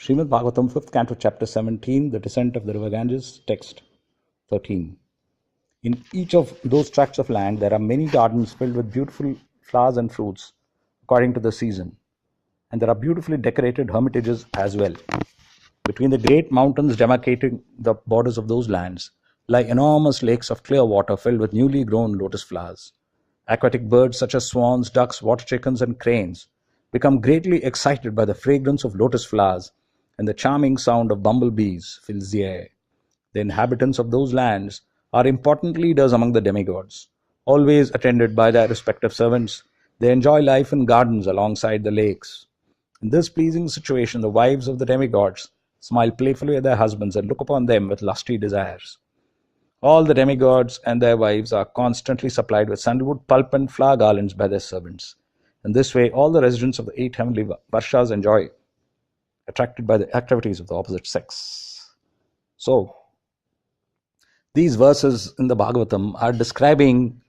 Srimad Bhagavatam, 5th Canto, Chapter 17, The Descent of the River Ganges, Text 13. In each of those tracts of land, there are many gardens filled with beautiful flowers and fruits according to the season, and there are beautifully decorated hermitages as well. Between the great mountains demarcating the borders of those lands lie enormous lakes of clear water filled with newly grown lotus flowers. Aquatic birds such as swans, ducks, water chickens, and cranes become greatly excited by the fragrance of lotus flowers, and the charming sound of bumblebees fills the air. The inhabitants of those lands are important leaders among the demigods. Always attended by their respective servants, they enjoy life in gardens alongside the lakes. In this pleasing situation, the wives of the demigods smile playfully at their husbands and look upon them with lusty desires. All the demigods and their wives are constantly supplied with sandalwood pulp and flower garlands by their servants. In this way, all the residents of the 8 heavenly varshas enjoy, attracted by the activities of the opposite sex. So, these verses in the Bhagavatam are describing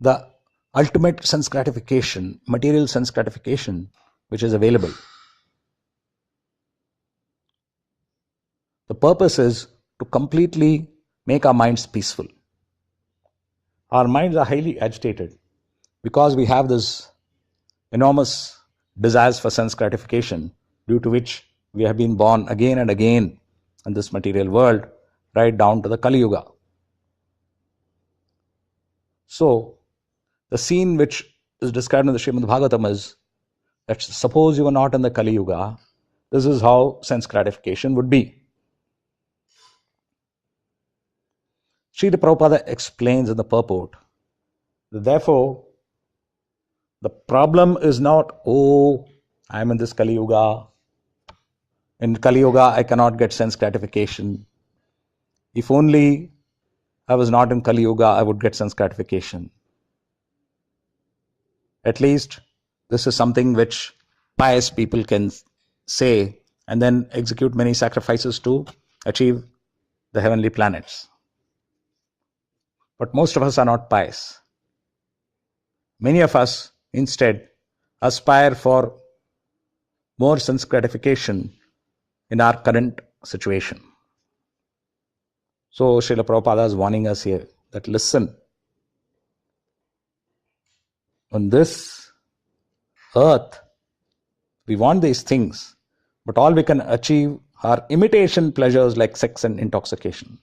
the ultimate sense gratification, material sense gratification, which is available. The purpose is to completely make our minds peaceful. Our minds are highly agitated because we have this enormous desires for sense gratification, due to which we have been born again and again in this material world, right down to the Kali Yuga. So, the scene which is described in the Srimad Bhagavatam is that suppose you were not in the Kali Yuga, this is how sense gratification would be. Srila Prabhupada explains in the purport that therefore the problem is not, oh, I am in this Kali Yuga. In Kali Yuga, I cannot get sense gratification. If only I was not in Kali Yuga, I would get sense gratification. At least this is something which pious people can say and then execute many sacrifices to achieve the heavenly planets. But most of us are not pious. Many of us instead aspire for more sense gratification in our current situation. So Srila Prabhupada is warning us here that listen, on this earth, we want these things, but all we can achieve are imitation pleasures like sex and intoxication,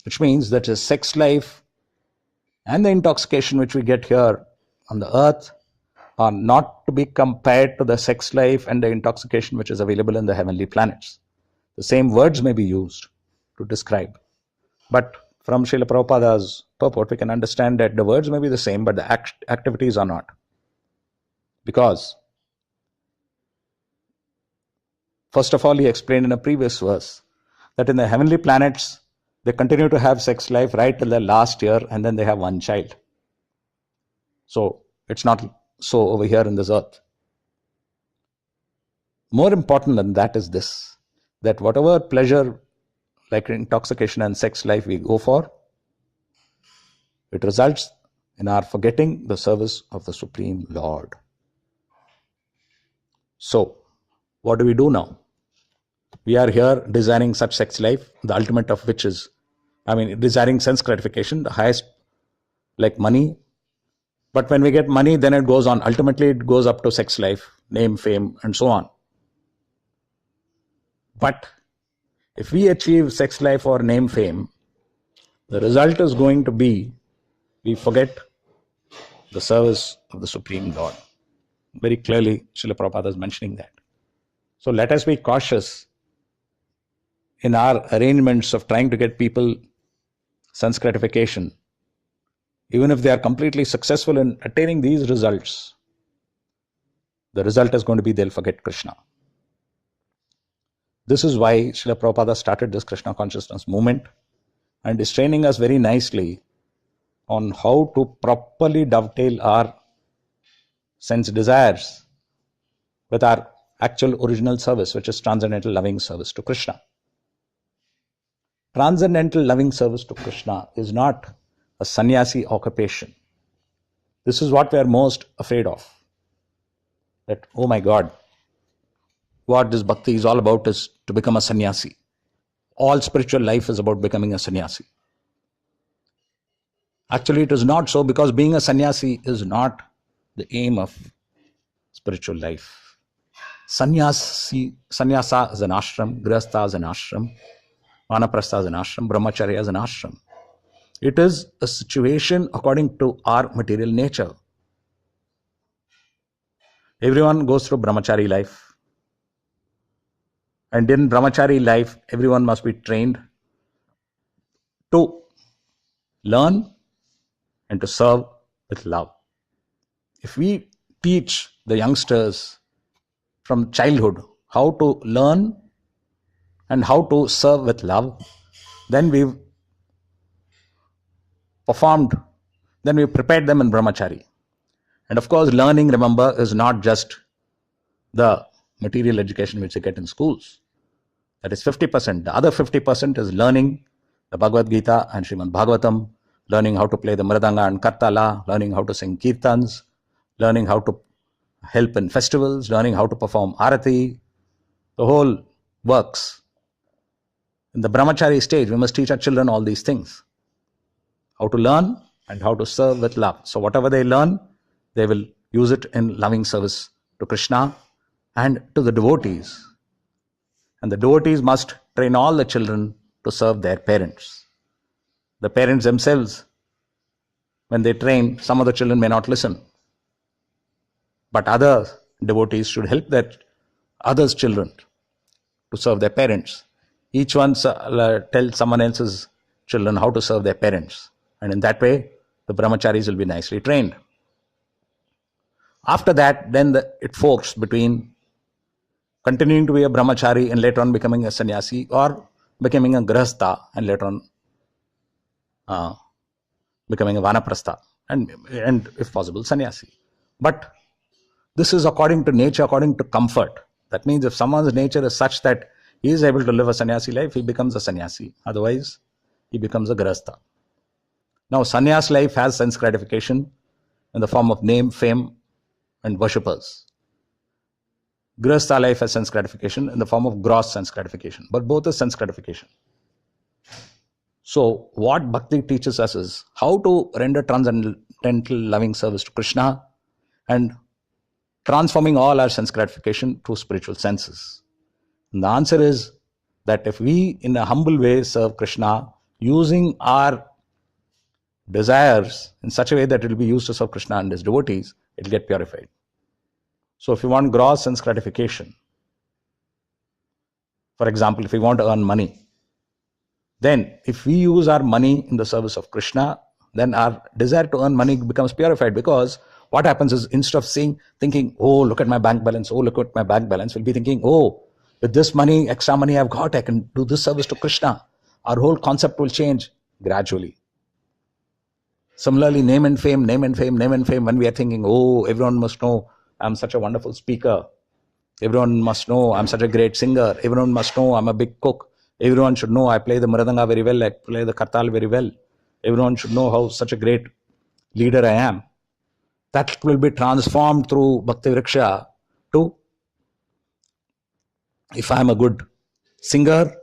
which means that the sex life and the intoxication which we get here on the earth are not to be compared to the sex life and the intoxication which is available in the heavenly planets. The same words may be used to describe, but from Srila Prabhupada's purport, we can understand that the words may be the same, but the activities are not. Because, first of all, he explained in a previous verse that in the heavenly planets, they continue to have sex life right till their last year, and then they have one child. So, it's not so over here in this earth. More important than that is this, that whatever pleasure like intoxication and sex life we go for, it results in our forgetting the service of the Supreme Lord. So, what do we do now? We are here desiring such sex life, the ultimate of which is, desiring sense gratification, the highest, like money. But when we get money, then it goes on. Ultimately, it goes up to sex life, name, fame, and so on. But if we achieve sex life or name, fame, the result is going to be we forget the service of the Supreme Lord. Very clearly, Srila Prabhupada is mentioning that. So let us be cautious in our arrangements of trying to get people sense gratification. Even if they are completely successful in attaining these results, the result is going to be they'll forget Krishna. This is why Srila Prabhupada started this Krishna consciousness movement and is training us very nicely on how to properly dovetail our sense desires with our actual original service, which is transcendental loving service to Krishna. Transcendental loving service to Krishna is not a sannyasi occupation. This is what we are most afraid of. That, oh my God, what this bhakti is all about is to become a sannyasi. All spiritual life is about becoming a sannyasi. Actually, it is not so, because being a sannyasi is not the aim of spiritual life. Sannyasa is an ashram, grihastha is an ashram, vanaprastha is an ashram, brahmacharya is an ashram. It is a situation according to our material nature. Everyone goes through brahmachari life. And in brahmachari life, everyone must be trained to learn and to serve with love. If we teach the youngsters from childhood how to learn and how to serve with love, then we've prepared them in brahmachari. And of course, learning, remember, is not just the material education which they get in schools. That is 50%. The other 50% is learning the Bhagavad Gita and Srimad Bhagavatam, learning how to play the mridanga and kartala, learning how to sing kirtans, learning how to help in festivals, learning how to perform arati, the whole works. In the brahmachari stage, we must teach our children all these things. How to learn and how to serve with love. So whatever they learn, they will use it in loving service to Krishna and to the devotees. And the devotees must train all the children to serve their parents. The parents themselves, when they train, some of the children may not listen. But other devotees should help their others' children to serve their parents. Each one tell someone else's children how to serve their parents. And in that way, the brahmacharis will be nicely trained. After that, then it forks between continuing to be a brahmachari and later on becoming a sannyasi, or becoming a grihastha and later on becoming a vanaprastha and if possible sannyasi. But this is according to nature, according to comfort. That means if someone's nature is such that he is able to live a sannyasi life, he becomes a sannyasi. Otherwise, he becomes a grihastha. Now, sannyas life has sense gratification in the form of name, fame, and worshippers. Grihastha life has sense gratification in the form of gross sense gratification, but both is sense gratification. So, what bhakti teaches us is how to render transcendental loving service to Krishna and transforming all our sense gratification to spiritual senses. And the answer is that if we, in a humble way, serve Krishna, using our desires in such a way that it will be used to serve Krishna and his devotees, it will get purified. So if you want gross sense gratification, for example, if we want to earn money, then if we use our money in the service of Krishna, then our desire to earn money becomes purified, because what happens is, instead of thinking, oh, look at my bank balance, we'll be thinking, oh, with this money, extra money I've got, I can do this service to Krishna. Our whole concept will change gradually. Similarly, name and fame, when we are thinking, oh, everyone must know I'm such a wonderful speaker. Everyone must know I'm such a great singer. Everyone must know I'm a big cook. Everyone should know I play the mridanga very well, I play the kartal very well. Everyone should know how such a great leader I am. That will be transformed through Bhakti Vriksha to, if I am a good singer,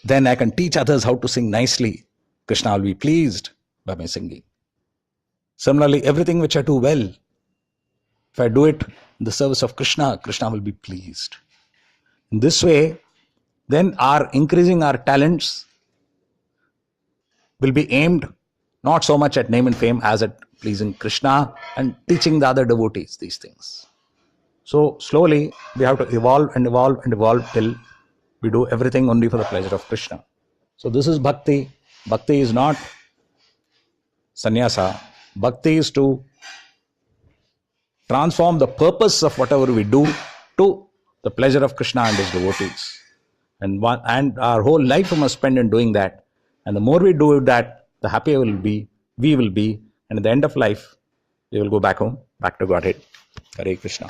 then I can teach others how to sing nicely. Krishna will be pleased by my singing. Similarly, everything which I do well, if I do it in the service of Krishna, Krishna will be pleased. In this way, then increasing our talents will be aimed not so much at name and fame as at pleasing Krishna and teaching the other devotees these things. So slowly we have to evolve till we do everything only for the pleasure of Krishna. So this is bhakti. Bhakti is not sannyasa. Bhakti is to transform the purpose of whatever we do to the pleasure of Krishna and his devotees. And our whole life we must spend in doing that. And the more we do that, the happier we will be. And at the end of life, we will go back home, back to Godhead. Hare Krishna.